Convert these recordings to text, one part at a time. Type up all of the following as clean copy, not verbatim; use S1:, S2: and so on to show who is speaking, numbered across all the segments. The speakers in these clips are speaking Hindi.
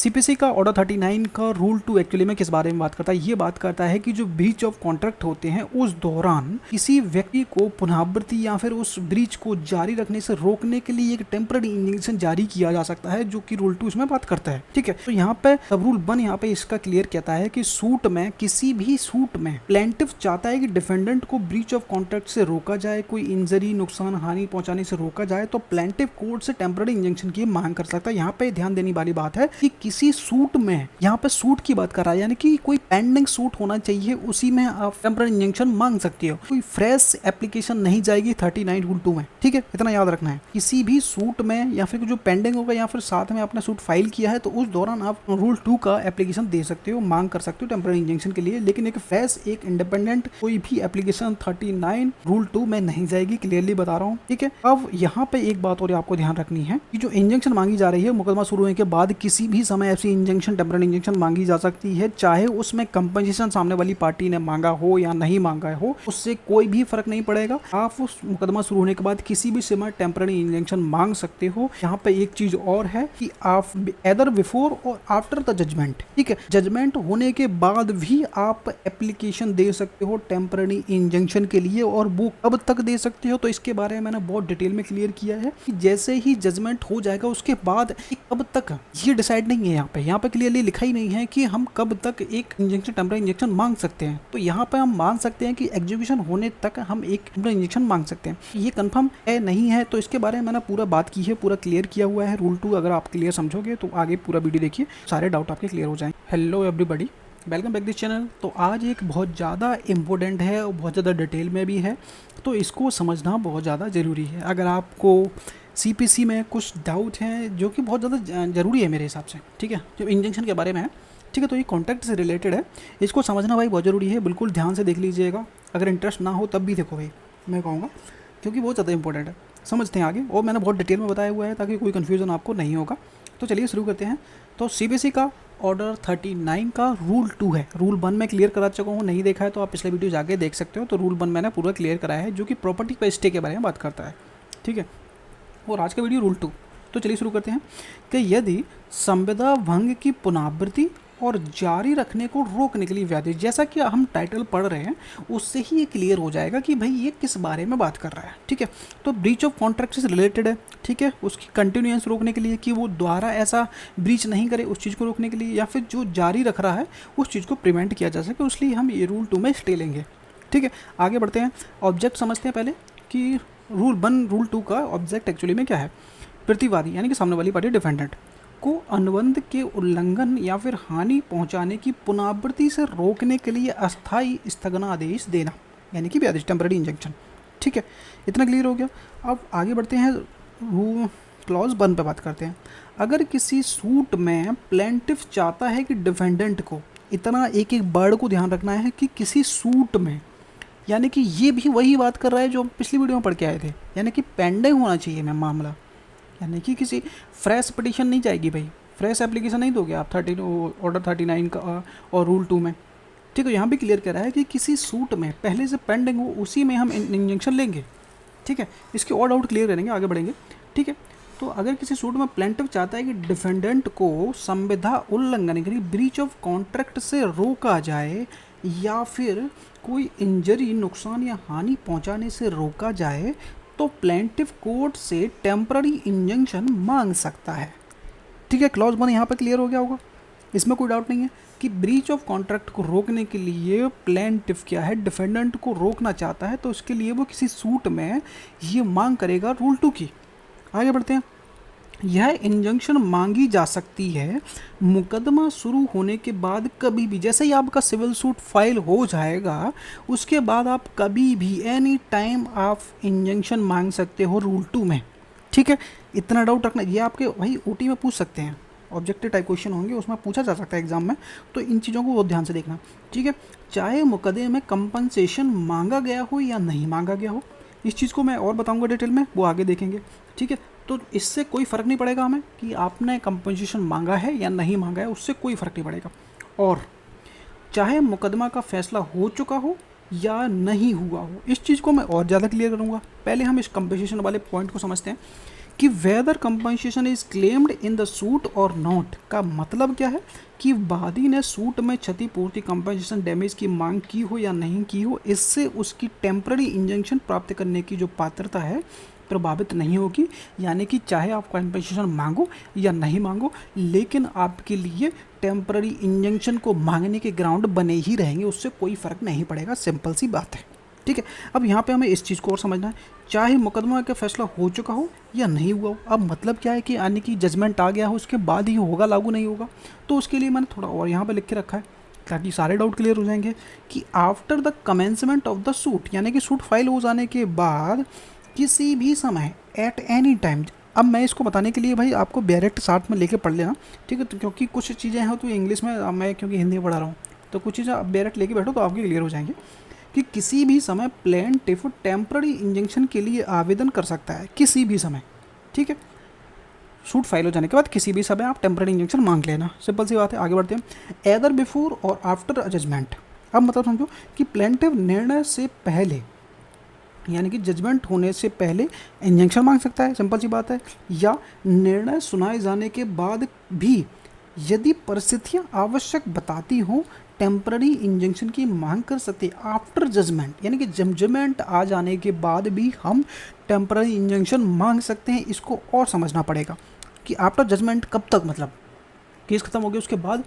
S1: सीपीसी का ऑर्डर 39 का रूल 2 एक्चुअली में किस बारे में बात करता है? ये बात करता है कि जो ब्रीच ऑफ कॉन्ट्रैक्ट होते हैं उस दौरान किसी व्यक्ति को पुनरावृत्ति या फिर उस ब्रीच को जारी रखने से रोकने के लिए एक टेम्पररी इंजंक्शन जारी किया जा सकता है, जो कि रूल 2 इसमें बात करता है। ठीक है, तो यहाँ पे सब रूल 1 यहाँ पे इसका क्लियर कहता है कि सूट में, किसी भी सूट में प्लेंटिफ चाहता है कि डिफेंडेंट को ब्रीच ऑफ कॉन्ट्रैक्ट से रोका जाए, कोई इंजरी, नुकसान, हानि पहुंचाने से रोका जाए, तो प्लेंटिफ कोर्ट से टेम्पररी इंजंक्शन की मांग कर सकता है। यहाँ पे ध्यान देने वाली बात है कि किसी सूट में, यहाँ पे सूट की बात कर रहा है, यानी कि कोई पेंडिंग सूट होना चाहिए, उसी में आप टेम्पररी इंजंक्शन मांग सकती हो। कोई फ्रेश एप्लीकेशन नहीं जाएगी 39 रूल 2 में। ठीक है, इतना याद रखना है। किसी भी सूट में या फिर जो पेंडिंग होगा या फिर साथ में आपने सूट फाइल किया है, तो उस दौरान आप रूल 2 का एप्लीकेशन दे सकते हो, मांग कर सकते हो टेम्पररी इंजंक्शन के लिए। लेकिन एक फ्रेश, एक इंडिपेंडेंट कोई भी एप्लीकेशन 39 रूल 2 में नहीं जाएगी, क्लियरली बता रहा हूँ। ठीक है, अब यहाँ पे एक बात और आपको ध्यान रखनी है कि जो इंजंक्शन मांगी जा रही है, मुकदमा शुरू होने के बाद किसी भी समय ऐसी इंजंक्शन, टेम्पररी इंजंक्शन मांगी जा सकती है, चाहे उसमें कंपनसेशन सामने वाली पार्टी ने मांगा हो या नहीं मांगा हो, उससे कोई भी फर्क नहीं पड़ेगा। आप उस मुकदमा शुरू होने के बाद किसी भी समय टेम्पररी इंजंक्शन मांग सकते हो। यहाँ पे एक चीज और है कि आप एदर बिफोर और आफ्टर द जजमेंट, ठीक है, जजमेंट होने के बाद भी आप एप्लीकेशन दे सकते हो टेम्पररी इंजंक्शन के लिए, और वो कब तक दे सकते हो, तो इसके बारे में मैंने बहुत डिटेल में क्लियर किया है कि जैसे ही जजमेंट हो जाएगा उसके बाद कब तक, ये डिसाइड नहीं है। यहाँ पे क्लियरली लिखा ही नहीं है कि हम कब तक एक इंजेक्शन, टेम्पररी इंजेक्शन मांग सकते हैं। तो यहाँ पे हम मान सकते हैं कि एग्जीक्यूशन होने तक हम एक टेम्पररी इंजेक्शन मांग सकते हैं। ये कंफर्म है नहीं है, तो इसके बारे में मैंने पूरा बात की है, पूरा क्लियर किया हुआ है रूल 2। अगर आप क्लियर समझोगे तो आगे पूरा वीडियो देखिए, सारे डाउट आपके क्लियर हो जाएंगे। Hello everybody, welcome back this channel. तो आज एक बहुत ज़्यादा इम्पोर्टेंट है और बहुत ज़्यादा डिटेल में भी है, तो इसको समझना बहुत ज़्यादा ज़रूरी है। अगर आपको सीपीसी में कुछ डाउट हैं जो कि बहुत ज़्यादा ज़रूरी है मेरे हिसाब से, ठीक है, जो इंजेक्शन के बारे में है, ठीक है, तो ये कॉन्ट्रैक्ट से रिलेटेड है, इसको समझना भाई बहुत ज़रूरी है। बिल्कुल ध्यान से देख लीजिएगा, अगर इंटरेस्ट ना हो तब भी देखो भाई, मैं कहूँगा, क्योंकि बहुत ज़्यादा इंपॉर्टेंट है। समझते हैं आगे, और मैंने बहुत डिटेल में बताया हुआ है ताकि कोई कन्फ्यूज़न आपको नहीं होगा। तो चलिए शुरू करते हैं। तो सीबीसी का ऑर्डर 39 का रूल 2 है। रूल 1 में क्लियर करा चुका हूँ, नहीं देखा है तो आप पिछले वीडियो जाके देख सकते हो। तो रूल 1 मैंने पूरा क्लियर कराया है, जो कि प्रॉपर्टी पर स्टे के बारे में बात करता है, ठीक है। और आज का वीडियो रूल 2। तो चलिए शुरू करते हैं कि यदि संविदा भंग की पुनरावृत्ति और जारी रखने को रोकने के लिए व्याधि, जैसा कि हम टाइटल पढ़ रहे हैं उससे ही ये क्लियर हो जाएगा कि भाई ये किस बारे में बात कर रहा है, ठीक है। तो ब्रीच ऑफ कॉन्ट्रैक्ट से रिलेटेड है, ठीक है, उसकी कंटिन्यूएंस रोकने के लिए कि वो दोबारा ऐसा ब्रीच नहीं करे, उस चीज़ को रोकने के लिए, या फिर जो जारी रख रहा है उस चीज़ को प्रिवेंट किया जा सके, इसलिए हम ये रूल 2 में स्टे लेंगे, ठीक है। आगे बढ़ते हैं, ऑब्जेक्ट समझते हैं पहले कि रूल 1 रूल 2 का ऑब्जेक्ट एक्चुअली में क्या है। प्रतिवादी यानी कि सामने वाली पार्टी, डिफेंडेंट को अनुबंध के उल्लंघन या फिर हानि पहुंचाने की पुनरावृत्ति से रोकने के लिए अस्थायी स्थगनादेश देना, यानी कि ब्याज, टेम्पररी इंजेक्शन, ठीक है। इतना क्लियर हो गया। अब आगे बढ़ते हैं, क्लॉज 1 पे बात करते हैं। अगर किसी सूट में प्लेंटिफ चाहता है कि डिफेंडेंट को, इतना एक एक वर्ड को ध्यान रखना है कि किसी सूट में, यानी कि ये भी वही बात कर रहा है जो पिछली वीडियो में पढ़ के आए थे, यानी कि पेंडिंग होना चाहिए मैं मामला, यानी कि किसी फ्रेश पिटीशन नहीं जाएगी भाई, फ्रेश एप्लीकेशन नहीं दोगे आप ऑर्डर 39 का और रूल 2 में, ठीक है। यहाँ भी क्लियर कर रहा है कि किसी सूट में पहले से पेंडिंग हो उसी में हम इंजेक्शन लेंगे, ठीक है। इसके और डाउट क्लियर करेंगे, आगे बढ़ेंगे, ठीक है। तो अगर किसी सूट में प्लेंटिफ चाहता है कि डिफेंडेंट को संविदा उल्लंघन के लिए ब्रीच ऑफ कॉन्ट्रैक्ट से रोका जाए या फिर कोई इंजरी, नुकसान या हानि पहुंचाने से रोका जाए, तो प्लेंटिफ कोर्ट से टेम्पररी इंजंक्शन मांग सकता है, ठीक है। क्लॉज 1 यहाँ पर क्लियर हो गया होगा, इसमें कोई डाउट नहीं है कि ब्रीच ऑफ कॉन्ट्रैक्ट को रोकने के लिए प्लेंटिफ क्या है, डिफेंडेंट को रोकना चाहता है, तो उसके लिए वो किसी सूट में ये मांग करेगा रूल 2 की। आगे बढ़ते हैं। यह इंजंक्शन मांगी जा सकती है मुकदमा शुरू होने के बाद कभी भी, जैसे ही आपका सिविल सूट फाइल हो जाएगा उसके बाद आप कभी भी एनी टाइम आप इंजंक्शन मांग सकते हो रूल 2 में, ठीक है। इतना डाउट रखना, ये आपके भाई ओटी में पूछ सकते हैं, ऑब्जेक्टिव टाइप क्वेश्चन होंगे, उसमें पूछा जा सकता है एग्जाम में, तो इन चीज़ों को बहुत ध्यान से देखना, ठीक है। चाहे मुकदमे में कंपनसेशन मांगा गया हो या नहीं मांगा गया हो, इस चीज़ को मैं और बताऊंगा डिटेल में, वो आगे देखेंगे, ठीक है। तो इससे कोई फ़र्क नहीं पड़ेगा हमें कि आपने कंपनसेशन मांगा है या नहीं मांगा है, उससे कोई फ़र्क नहीं पड़ेगा। और चाहे मुकदमा का फैसला हो चुका हो या नहीं हुआ हो, इस चीज़ को मैं और ज़्यादा क्लियर करूँगा। पहले हम इस कंपनसेशन वाले पॉइंट को समझते हैं कि whether compensation is claimed in the suit और नॉट का मतलब क्या है कि वादी ने सूट में क्षतिपूर्ति कंपनसेशन डैमेज की मांग की हो या नहीं की हो, इससे उसकी टेम्पररी इंजंक्शन प्राप्त करने की जो पात्रता है प्रभावित नहीं होगी। यानी कि चाहे आप कंपनसेशन मांगो या नहीं मांगो, लेकिन आपके लिए टेम्पररी इंजंक्शन को मांगने के ग्राउंड बने ही रहेंगे, उससे कोई फ़र्क नहीं पड़ेगा। सिंपल सी बात है, ठीक है। अब यहाँ पे हमें इस चीज़ को और समझना है, चाहे मुकदमा का फैसला हो चुका हो या नहीं हुआ हो। अब मतलब क्या है कि यानी कि जजमेंट आ गया हो उसके बाद ही होगा, लागू नहीं होगा। तो उसके लिए मैंने थोड़ा और यहाँ पे लिख के रखा है ताकि सारे डाउट क्लियर हो जाएंगे कि after the commencement of the suit, यानी कि सूट फाइल हो जाने के बाद किसी भी समय एट एनी टाइम। अब मैं इसको बताने के लिए भाई आपको डायरेक्ट साथ में लेके पढ़ लेना, ठीक है। तो क्योंकि कुछ चीज़ें हैं तो इंग्लिश में, मैं क्योंकि हिंदी में पढ़ा रहा हूँ तो कुछ चीज़ें आप डायरेक्ट लेके बैठो तो आपकी क्लियर हो जाएंगे कि किसी भी समय प्लेंटिफ टेम्पररी इंजंक्शन के लिए आवेदन कर सकता है, किसी भी समय, ठीक है। सूट फाइल हो जाने के बाद किसी भी समय आप टेम्पररी इंजंक्शन मांग लेना, सिंपल सी बात है। आगे बढ़ते हैं, एदर बिफोर और आफ्टर जजमेंट। अब मतलब समझो कि प्लेंटिव निर्णय से पहले, यानी कि जजमेंट होने से पहले इंजंक्शन मांग सकता है, सिंपल सी बात है, या निर्णय सुनाए जाने के बाद भी यदि परिस्थितियां आवश्यक बताती हों टेम्पररी इंजंक्शन की मांग कर सकते हैं आफ्टर जजमेंट। यानी कि जजमेंट आ जाने के बाद भी हम टेम्पररी इंजंक्शन मांग सकते हैं। इसको और समझना पड़ेगा कि आफ्टर जजमेंट कब तक, मतलब केस खत्म हो गया उसके बाद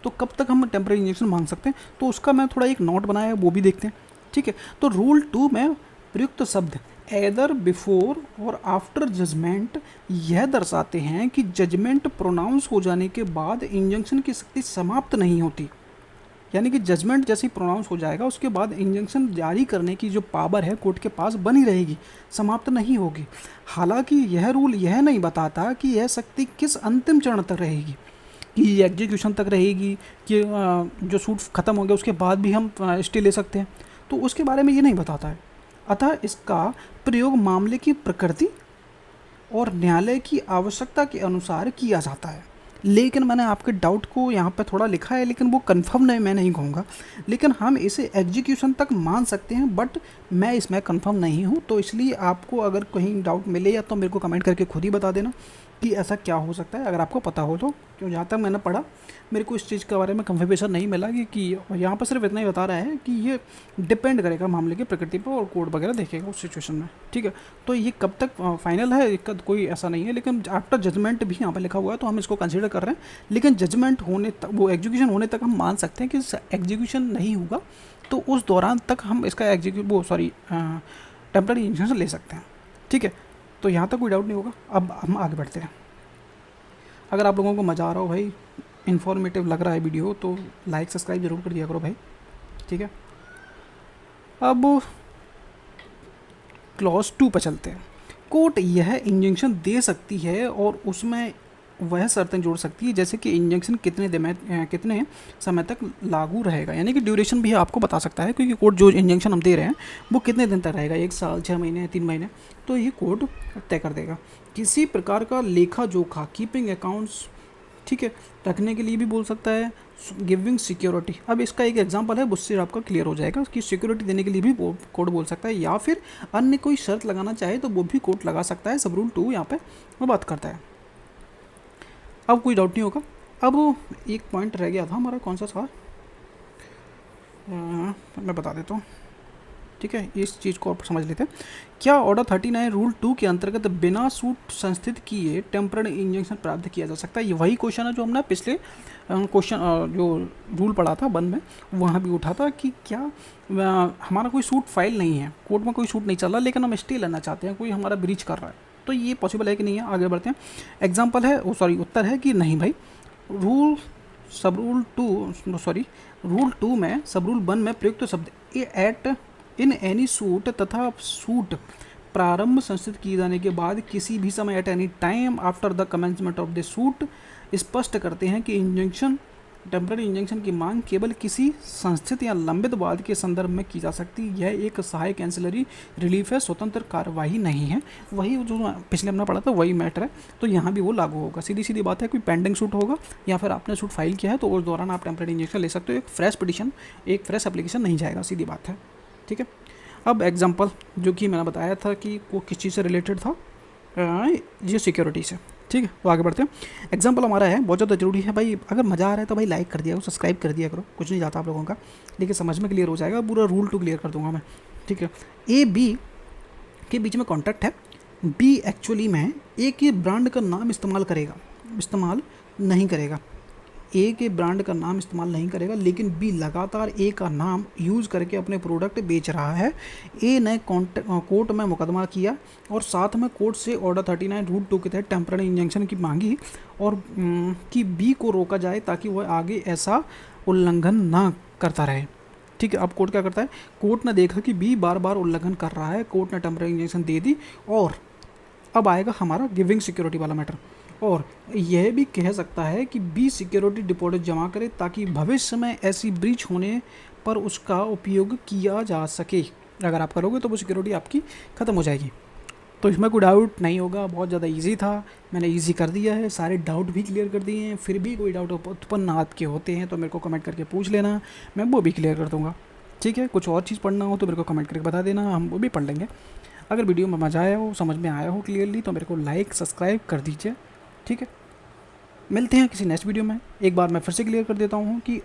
S1: तो कब तक हम टेम्पररी इंजंक्शन मांग सकते हैं। तो उसका मैं थोड़ा एक नोट बनाया है, वो भी देखते हैं, ठीक है। तो रूल 2 में प्रयुक्त शब्द एदर बिफोर और आफ्टर जजमेंट यह दर्शाते हैं कि जजमेंट प्रोनाउंस हो जाने के बाद इंजंक्शन की शक्ति समाप्त नहीं होती। यानी कि जजमेंट जैसे ही प्रोनाउंस हो जाएगा उसके बाद इंजंक्शन जारी करने की जो पावर है कोर्ट के पास बनी रहेगी, समाप्त नहीं होगी। हालांकि यह रूल यह नहीं बताता कि यह शक्ति किस अंतिम चरण तक रहेगी, कि एग्जीक्यूशन तक रहेगी, कि जो सूट ख़त्म हो गया उसके बाद भी हम स्टे ले सकते हैं, तो उसके बारे में ये नहीं बताता है। अतः इसका प्रयोग मामले की प्रकृति और न्यायालय की आवश्यकता के अनुसार किया जाता है। लेकिन मैंने आपके डाउट को यहाँ पे थोड़ा लिखा है, लेकिन वो कंफर्म नहीं, मैं नहीं कहूँगा, लेकिन हम इसे एग्जीक्यूशन तक मान सकते हैं, बट मैं इसमें कंफर्म नहीं हूँ। तो इसलिए आपको अगर कहीं डाउट मिले या तो मेरे को कमेंट करके खुद ही बता देना कि ऐसा क्या हो सकता है, अगर आपको पता हो तो। क्यों जहाँ तक मैंने पढ़ा मेरे को इस चीज़ के बारे में कंफर्मेशन नहीं मिला कि यहाँ पर सिर्फ इतना ही बता रहा है कि ये डिपेंड करेगा मामले की प्रकृति पर और कोर्ट वगैरह देखेगा उस सिचुएशन में, ठीक है। तो ये कब तक फाइनल है इसका कोई ऐसा नहीं है, लेकिन आफ्टर जजमेंट भी यहाँ पर लिखा हुआ है तो हम इसको कंसिडर कर रहे हैं। लेकिन जजमेंट होने तक, वो एग्जीक्यूशन होने तक हम मान सकते हैं कि एग्जीक्यूशन नहीं होगा तो उस दौरान तक हम इसका टेम्पररी इंजंक्शन ले सकते हैं, ठीक है। तो यहाँ तक कोई डाउट नहीं होगा। अब हम आगे बढ़ते हैं। अगर आप लोगों को मज़ा आ रहा हो भाई, इन्फॉर्मेटिव लग रहा है वीडियो, तो लाइक सब्सक्राइब जरूर कर दिया करो भाई, ठीक है। अब क्लॉज 2 पर चलते हैं। कोर्ट यह इंजंक्शन दे सकती है और उसमें वह शर्तें जोड़ सकती है जैसे कि इंजंक्शन कितने समय तक लागू रहेगा, यानी कि ड्यूरेशन भी आपको बता सकता है, क्योंकि कोर्ट जो इंजंक्शन हम दे रहे हैं वो कितने दिन तक रहेगा, 1 साल, 6 महीने, 3 महीने, तो ये कोर्ट तय कर देगा। किसी प्रकार का लेखा जोखा, कीपिंग अकाउंट्स, ठीक है, रखने के लिए भी बोल सकता है। गिविंग सिक्योरिटी, अब इसका एक एग्जांपल है, उससे आपका क्लियर हो जाएगा कि सिक्योरिटी देने के लिए भी कोर्ट बोल सकता है, या फिर अन्य कोई शर्त लगाना चाहे तो वो भी कोर्ट लगा सकता है। सब रूल 2 यहाँ पे वो बात करता है। अब कोई डाउट नहीं होगा। अब एक पॉइंट रह गया था हमारा, कौन सा था, मैं बता देता हूँ, ठीक है। इस चीज़ को आप समझ लेते हैं। क्या ऑर्डर 39 रूल 2 के अंतर्गत बिना सूट संस्थित किए टेम्पररी इंजंक्शन प्राप्त किया जा सकता है? ये वही क्वेश्चन है जो हमने पिछले क्वेश्चन जो रूल पढ़ा था बंद में, वहाँ भी उठा था कि क्या हमारा कोई सूट फाइल नहीं है, कोर्ट में कोई सूट नहीं चल रहा, लेकिन हम स्टे लेना चाहते हैं, कोई हमारा ब्रीच कर रहा है, तो ये पॉसिबल है कि नहीं है। आगे बढ़ते हैं। एग्जाम्पल है, उत्तर है कि नहीं भाई। रूल 2 में सब रूल 1 में प्रयुक्त शब्द एट इन एनी सूट तथा सूट प्रारंभ संस्थित किए जाने के बाद किसी भी समय at any time after the commencement of the suit स्पष्ट करते हैं कि इंजंक्शन, टेम्पररी इंजंक्शन की मांग केवल किसी संस्थित या लंबित वाद के संदर्भ में की जा सकती है। यह एक सहायक एंसिलरी रिलीफ है, स्वतंत्र कार्यवाही नहीं है। वही जो पिछले हमने पढ़ा था वही मैटर है, तो यहाँ भी वो लागू होगा। सीधी बात है, कोई पेंडिंग सूट होगा या फिर आपने सूट फाइल किया है तो उस दौरान आप टेम्पररी इंजंक्शन ले सकते हो। एक फ्रेश पिटिशन, एक फ्रेश एप्लीकेशन नहीं जाएगा, सीधी बात है, ठीक है। अब एग्जाम्पल जो कि मैंने बताया था कि वो किस चीज़ से रिलेटेड था, ये सिक्योरिटीज़ है। ठीक है, तो आगे बढ़ते हैं। एग्जाम्पल हमारा है, बहुत ज़्यादा जरूरी है भाई, अगर मज़ा आ रहा है तो भाई लाइक कर दिया करो, सब्सक्राइब कर दिया करो, कुछ नहीं जाता आप लोगों का, लेकिन समझ में क्लियर हो जाएगा, पूरा रूल टू क्लियर कर दूंगा मैं। ठीक है, ए बी के बीच में कॉन्ट्रैक्ट है। बी एक्चुअली में ए के ब्रांड का नाम इस्तेमाल नहीं करेगा, ए के ब्रांड का नाम इस्तेमाल नहीं करेगा, लेकिन बी लगातार ए का नाम यूज़ करके अपने प्रोडक्ट बेच रहा है। ए ने कोर्ट में मुकदमा किया और साथ में कोर्ट से ऑर्डर 39 रूल 2 के तहत टेम्पररी इंजंक्शन की मांगी और कि बी को रोका जाए ताकि वह आगे ऐसा उल्लंघन ना करता रहे। ठीक है, अब कोर्ट क्या करता है, कोर्ट ने देखा कि बी बार बार उल्लंघन कर रहा है, कोर्ट ने टेम्पररी इंजंक्शन दे दी। और अब आएगा हमारा गिविंग सिक्योरिटी वाला मैटर, और यह भी कह सकता है कि बी सिक्योरिटी डिपॉजिट जमा करे ताकि भविष्य में ऐसी ब्रीच होने पर उसका उपयोग किया जा सके। अगर आप करोगे तो वो सिक्योरिटी आपकी ख़त्म हो जाएगी। तो इसमें कोई डाउट नहीं होगा, बहुत ज़्यादा इजी था, मैंने इजी कर दिया है, सारे डाउट भी क्लियर कर दिए हैं। फिर भी कोई डाउट उत्पन्न आपके होते हैं तो मेरे को कमेंट करके पूछ लेना, मैं वो भी क्लियर कर दूँगा। ठीक है, कुछ और चीज़ पढ़ना हो तो मेरे को कमेंट करके बता देना, हम वो भी पढ़ लेंगे। अगर वीडियो में मज़ा आया हो, समझ में आया हो क्लियरली, तो मेरे को लाइक सब्सक्राइब कर दीजिए। ठीक है, मिलते हैं किसी नेक्स्ट वीडियो में। एक बार मैं फिर से क्लियर कर देता हूँ कि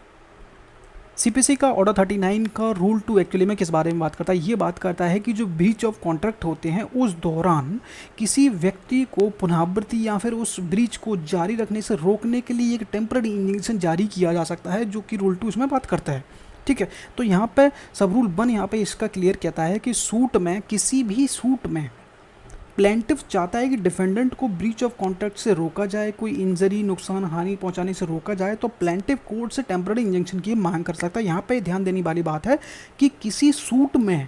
S1: सीपीसी का ऑर्डर 39 का रूल 2 एक्चुअली में किस बारे में बात करता है। ये बात करता है कि जो ब्रीच ऑफ कॉन्ट्रैक्ट होते हैं उस दौरान किसी व्यक्ति को पुनरावृत्ति या फिर उस ब्रीच को जारी रखने से रोकने के लिए एक टेम्पररी इंजंक्शन जारी किया जा सकता है, जो कि रूल 2 इसमें बात करता है। ठीक है, तो यहाँ पे सब रूल 1 यहाँ पे इसका क्लियर कहता है कि सूट में, किसी भी सूट में प्लेंटिफ चाहता है कि डिफेंडेंट को ब्रीच ऑफ कॉन्ट्रैक्ट से रोका जाए, कोई इंजरी, नुकसान, हानि पहुंचाने से रोका जाए, तो प्लेंटिफ कोर्ट से टेम्पररी इंजंक्शन की मांग कर सकता है। यहाँ पे ध्यान देने वाली बात है कि किसी सूट में,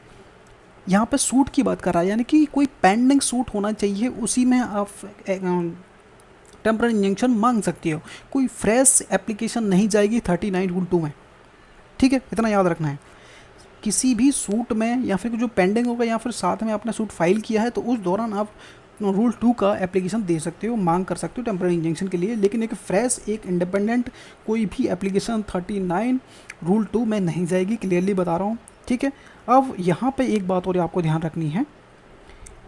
S1: यहाँ पे सूट की बात कर रहा है, यानी कि कोई पेंडिंग सूट होना चाहिए, उसी में आप टेम्पररी इंजंक्शन मांग सकती हो, कोई फ्रेश एप्लीकेशन नहीं जाएगी 39 रूल 2 में। ठीक है, इतना याद रखना है। किसी भी सूट में या फिर जो पेंडिंग होगा या फिर साथ में आपने सूट फाइल किया है, तो उस दौरान आप रूल 2 का एप्लीकेशन दे सकते हो, मांग कर सकते हो टेम्पररी इंजंक्शन के लिए, लेकिन एक फ्रेश, एक इंडिपेंडेंट कोई भी एप्लीकेशन 39 रूल 2 में नहीं जाएगी, क्लियरली बता रहा हूँ। ठीक है, अब यहाँ पे एक बात और आपको ध्यान रखनी है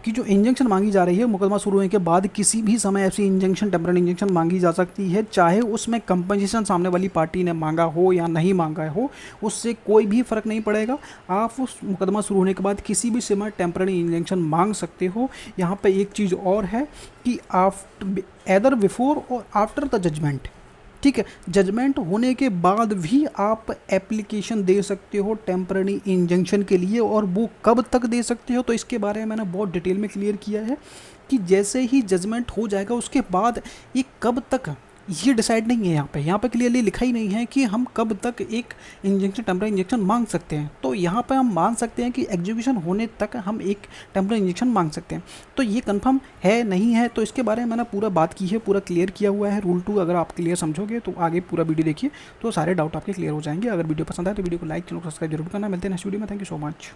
S1: कि जो इंजंक्शन मांगी जा रही है, मुकदमा शुरू होने के बाद किसी भी समय ऐसी इंजंक्शन, टेम्पररी इंजंक्शन मांगी जा सकती है, चाहे उसमें कंपनसेशन सामने वाली पार्टी ने मांगा हो या नहीं मांगा हो, उससे कोई भी फ़र्क नहीं पड़ेगा। आप उस मुकदमा शुरू होने के बाद किसी भी समय टेम्पररी इंजंक्शन मांग सकते हो। यहाँ पे एक चीज़ और है कि एदर बिफोर और आफ्टर द जजमेंट, ठीक है, जजमेंट होने के बाद भी आप एप्लीकेशन दे सकते हो टेम्पररी इंजंक्शन के लिए, और वो कब तक दे सकते हो, तो इसके बारे में मैंने बहुत डिटेल में क्लियर किया है कि जैसे ही जजमेंट हो जाएगा उसके बाद ये कब तक, ये डिसाइड नहीं है। यहाँ पे क्लियरली लिखा ही नहीं है कि हम कब तक एक इंजेक्शन, टेम्पररी इंजेक्शन मांग सकते हैं। तो यहाँ पे हम मान सकते हैं कि एग्जीक्यूशन होने तक हम एक टेम्पररी इंजेक्शन मांग सकते हैं। तो ये कंफर्म है नहीं है, तो इसके बारे में मैंने पूरा बात की है, पूरा क्लियर किया हुआ है रूल 2। अगर आप क्लियर समझोगे तो आगे पूरा वीडियो देखिए तो सारे डाउट आपके क्लियर हो जाएंगे। अगर वीडियो पसंद आए तो वीडियो को लाइक, चैनल को सब्सक्राइब जरूर करना। मिलते हैं नेक्स्ट वीडियो में, थैंक यू सो मच।